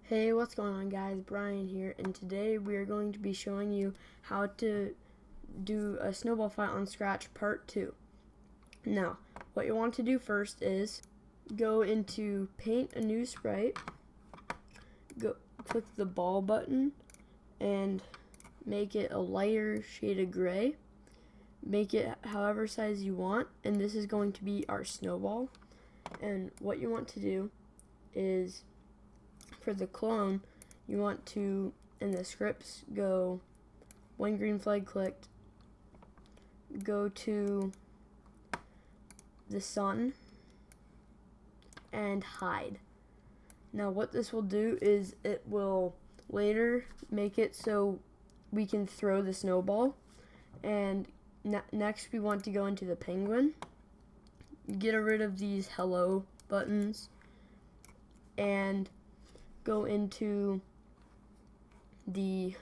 Hey, what's going on guys? Brian here, and today we are going to be showing you how to do a snowball fight on Scratch part 2. Now, what you want to do first is go into Paint a New Sprite, click the ball button, and make it a lighter shade of gray. Make it however size you want, and this is going to be our snowball. And what you want to do is, for the clone, you want to, in the scripts, go when green flag clicked, go to the sun and hide. Now what this will do is it will later make it so we can throw the snowball. And next we want to go into the penguin, get rid of these hello buttons, and go into the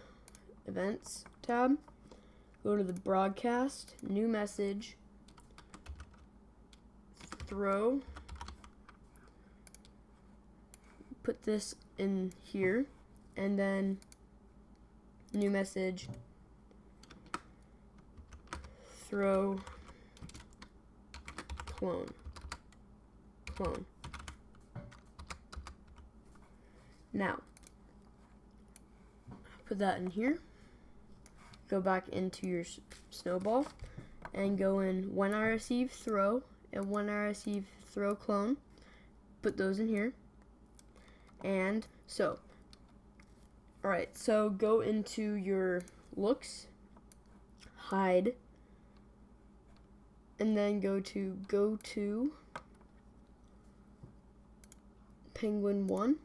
events tab, go to the broadcast, new message, throw, put this in here, and then new message, throw, clone. Now, put that in here, go back into your snowball, and go in when I receive throw and when I receive throw clone, put those in here. And so, alright, so go into your looks, hide, and then go to penguin 1.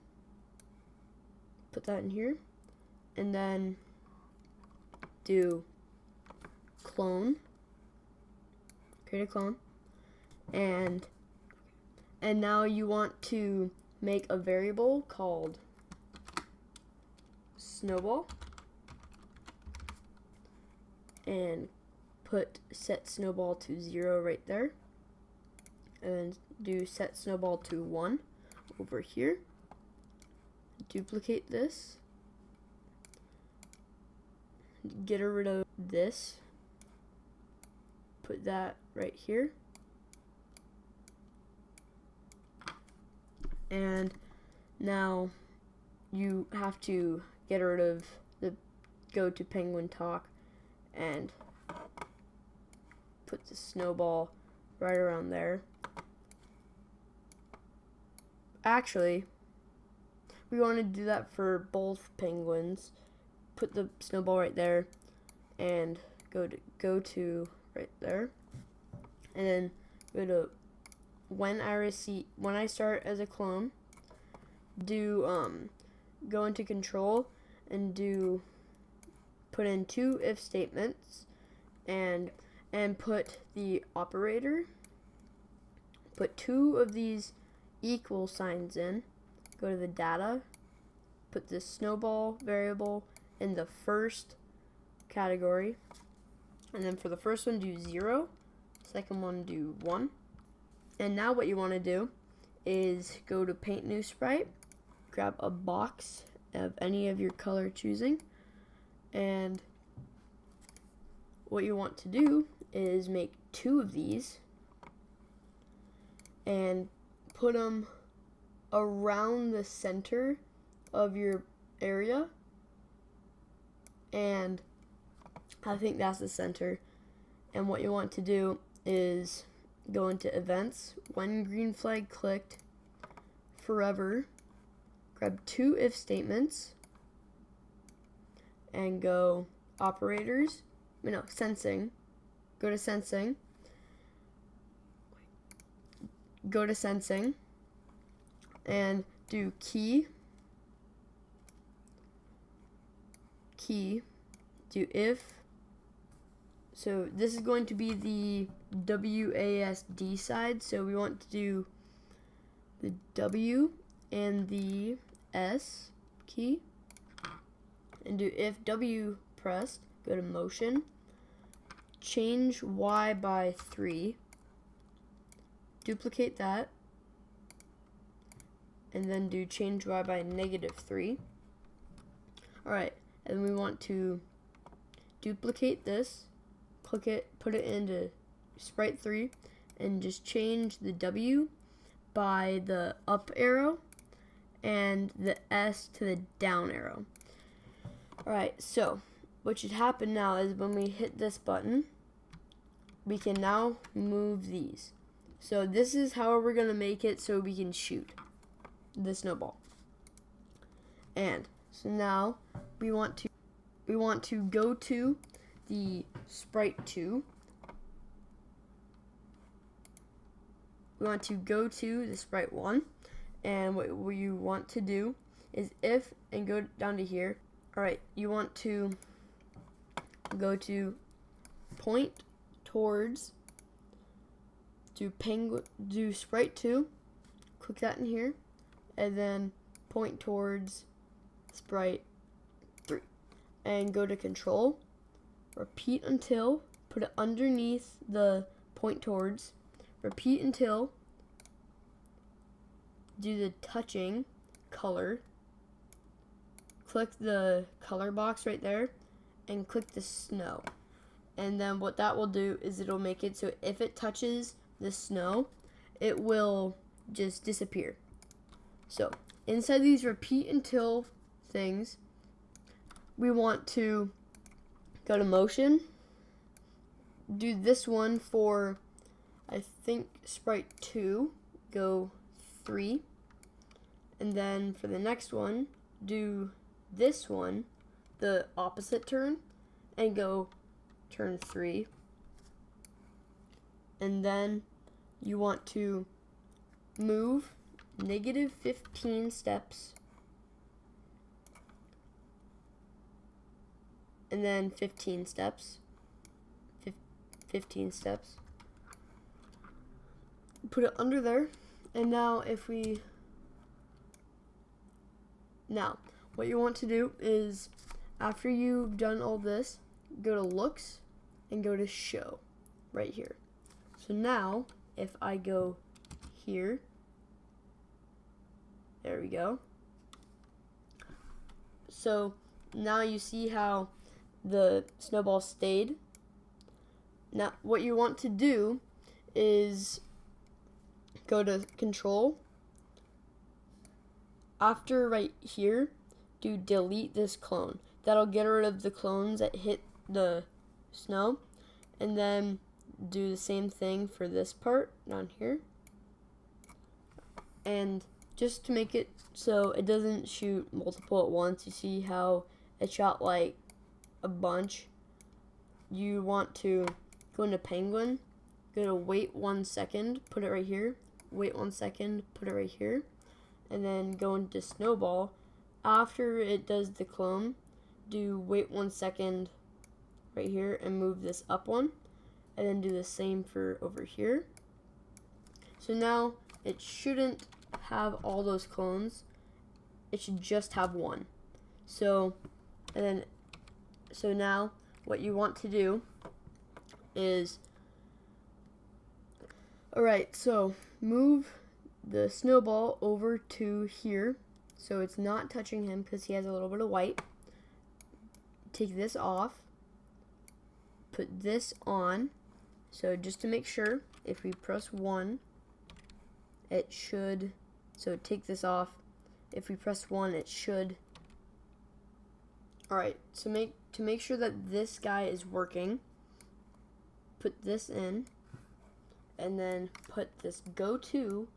Put that in here, and then do clone, create a clone, and now you want to make a variable called snowball, and put set snowball to 0 right there, and do set snowball to 1 over here. Duplicate this, get rid of this, put that right here, and now you have to get rid of go to penguin talk and put the snowball right around there. Actually, we want to do that for both penguins. Put the snowball right there, and go to right there, and then go to when I start as a clone. Do go into control and put in 2 if statements, and put the operator. Put 2 of these equal signs in. Go to the data, put the snowball variable in the first category, and then for the first one do 0, second one do 1. And now what you want to do is go to Paint New Sprite, grab a box of any of your color choosing, and what you want to do is make 2 of these and put them around the center of your area, and I think that's the center. And what you want to do is go into events, when green flag clicked, forever, grab 2 if statements, and go operators, sensing, go to sensing, and do key, do if. So this is going to be the WASD side, so we want to do the W and the S key, and do if W pressed, go to motion, change Y by 3, duplicate that, and then do change y by -3. Alright, and we want to duplicate this, click it, put it into sprite 3, and just change the W by the up arrow and the S to the down arrow. Alright, so what should happen now is when we hit this button, we can now move these. So this is how we're going to make it so we can shoot the snowball. And so now we want to go to the sprite 2. We want to go to the sprite 1, and what you want to do is if, and go down to here. Alright, you want to go to point towards, do sprite 2, click that in here, and then point towards sprite 3, and go to control, repeat until, put it underneath the point towards, repeat until, do the touching color, click the color box right there, and click the snow. And then what that will do is it'll make it so if it touches the snow, it will just disappear. So inside these repeat until things, we want to go to motion, do this one for, I think, sprite 2, go 3, and then for the next one, do this one, the opposite turn, and go turn 3, and then you want to move -15 steps, and then 15 steps, 15 steps, put it under there, and now what you want to do is, after you've done all this, go to looks and go to show right here. So now if I go here, there we go. So now you see how the snowball stayed. Now what you want to do is go to control. After right here, do delete this clone. That'll get rid of the clones that hit the snow. And then do the same thing for this part down here. And just to make it so it doesn't shoot multiple at once, you see how it shot like a bunch. You want to go into penguin, go to wait 1 second, put it right here, wait 1 second, put it right here, and then go into snowball. After it does the clone, do wait 1 second right here and move this up one, and then do the same for over here. So now it shouldn't have all those clones, it should just have one. So now what you want to do is, alright, so move the snowball over to here so it's not touching him because he has a little bit of white. Take this off, put this on. So just to make sure, if we press 1, it should, so take this off. If we press 1, it should. Alright, so to make sure that this guy is working, put this in, and then put this go to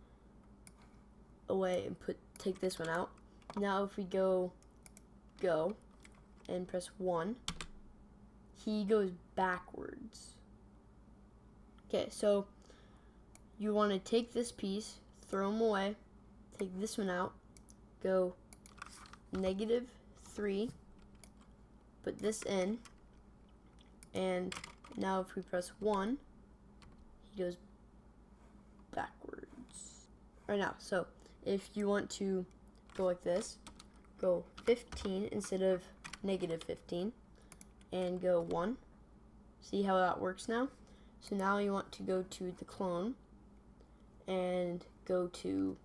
away and take this one out. Now if we go and press 1, he goes backwards. Okay, so you want to take this piece, throw him away, take this one out, go -3, put this in, and now if we press 1, he goes backwards. Right now, so if you want to go like this, go 15 instead of -15, and go 1. See how that works now? So now you want to go to the clone and go to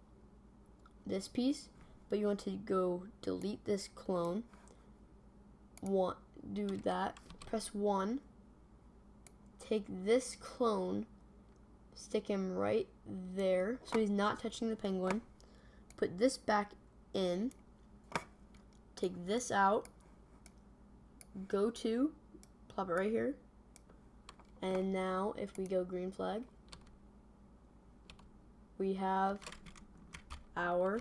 this piece, but you want to go delete this clone. Do that, press 1, take this clone, stick him right there so he's not touching the penguin, put this back in, take this out, go to, plop it right here, and now if we go green flag, we have our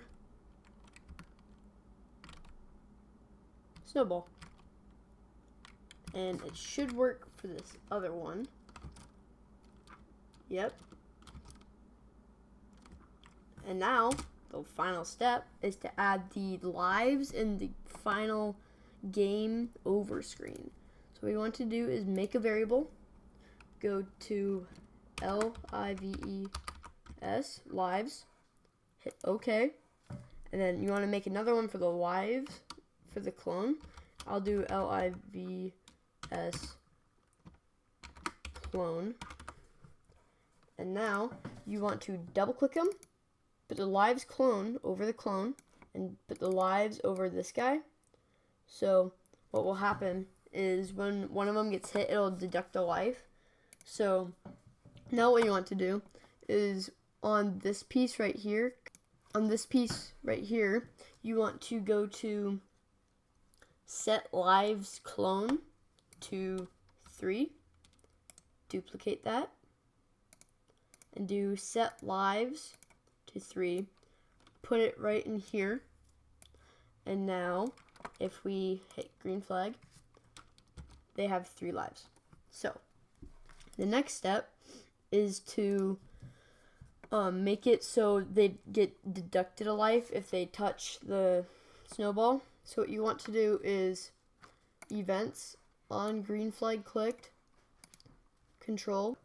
Snowball. And it should work for this other one. Yep. And now, the final step is to add the lives in the final game over screen. So what we want to do is make a variable, go to lives, hit OK, and then you want to make another one for the lives for the clone. I'll do lives clone, and now you want to double click them, put the lives clone over the clone, and put the lives over this guy. So what will happen is when one of them gets hit, it'll deduct a life. So now what you want to do is on this piece right here, you want to go to set lives clone to 3, duplicate that, and do set lives to 3, put it right in here, and now if we hit green flag, they have 3 lives. So the next step is to make it so they get deducted a life if they touch the Snowball. So what you want to do is events, on green flag clicked, control.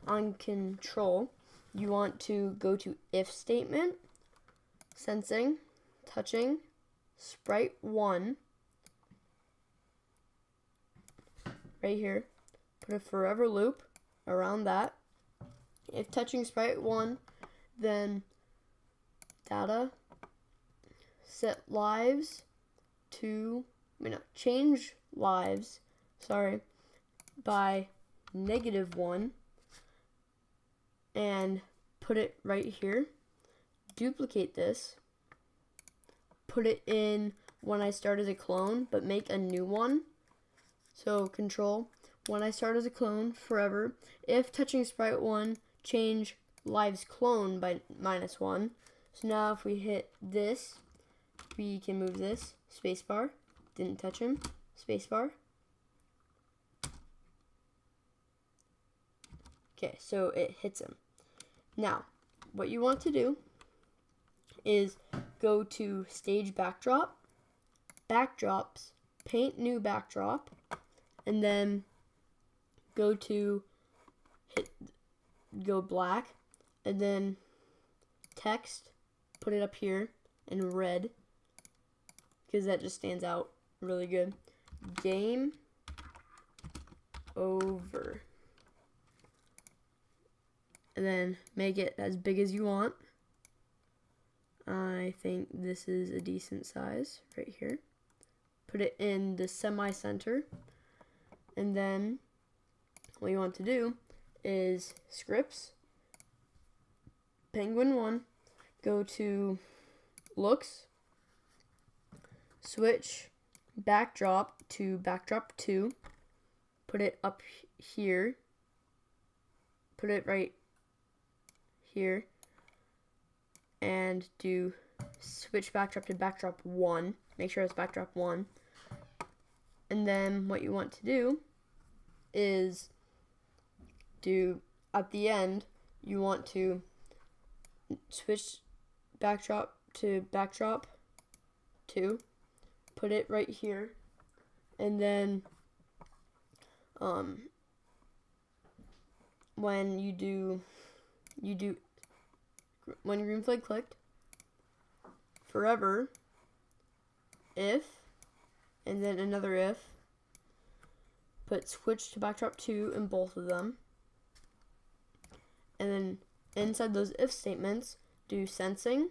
On control, you want to go to if statement, sensing, touching, sprite 1, right here, put a forever loop around that. If touching sprite 1, then data, set lives to, change lives, by -1, and put it right here, duplicate this, put it in when I start as a clone, but make a new one. So control, when I start as a clone, forever, if touching sprite 1, change lives clone by -1. So now if we hit this, we can move this, spacebar, didn't touch him, spacebar. Okay, so it hits him. Now, what you want to do is go to stage backdrop, backdrops, paint new backdrop, and then go to go black, and then text, put it up here in red, because that just stands out really good. Game over. And then make it as big as you want. I think this is a decent size right here. Put it in the semi-center. And then what you want to do is scripts, penguin 1, go to looks, switch backdrop to backdrop 2, put it up here, put it right here, and do switch backdrop to backdrop 1, make sure it's backdrop 1, and then what you want to do is at the end, you want to switch backdrop to backdrop 2, put it right here, and then when when green flag clicked, forever, if, and then another if, put switch to backdrop 2 in both of them, and then inside those if statements, do sensing,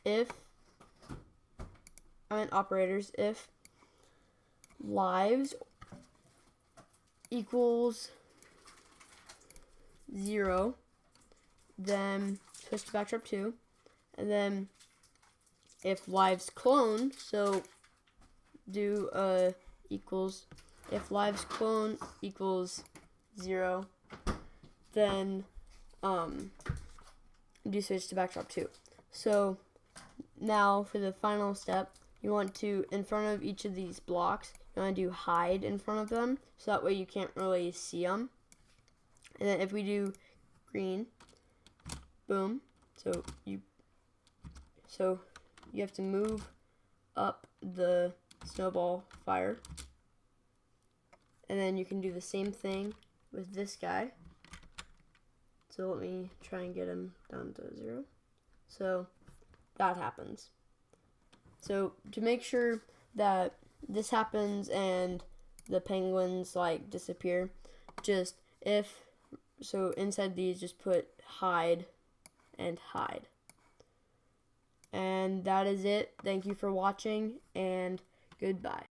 if operators, if lives equals 0, then switch to backdrop 2, and then if lives clone, so do equals, if lives clone equals 0, then do switch to backdrop 2. So now for the final step, you want to, in front of each of these blocks, you want to do hide in front of them, so that way you can't really see them. And then if we do green, boom, so you have to move up the snowball fire. And then you can do the same thing with this guy. So let me try and get him down to 0. So that happens. So to make sure that this happens and the penguins like disappear, just so inside these just put hide and hide. And that is it. Thank you for watching, and goodbye.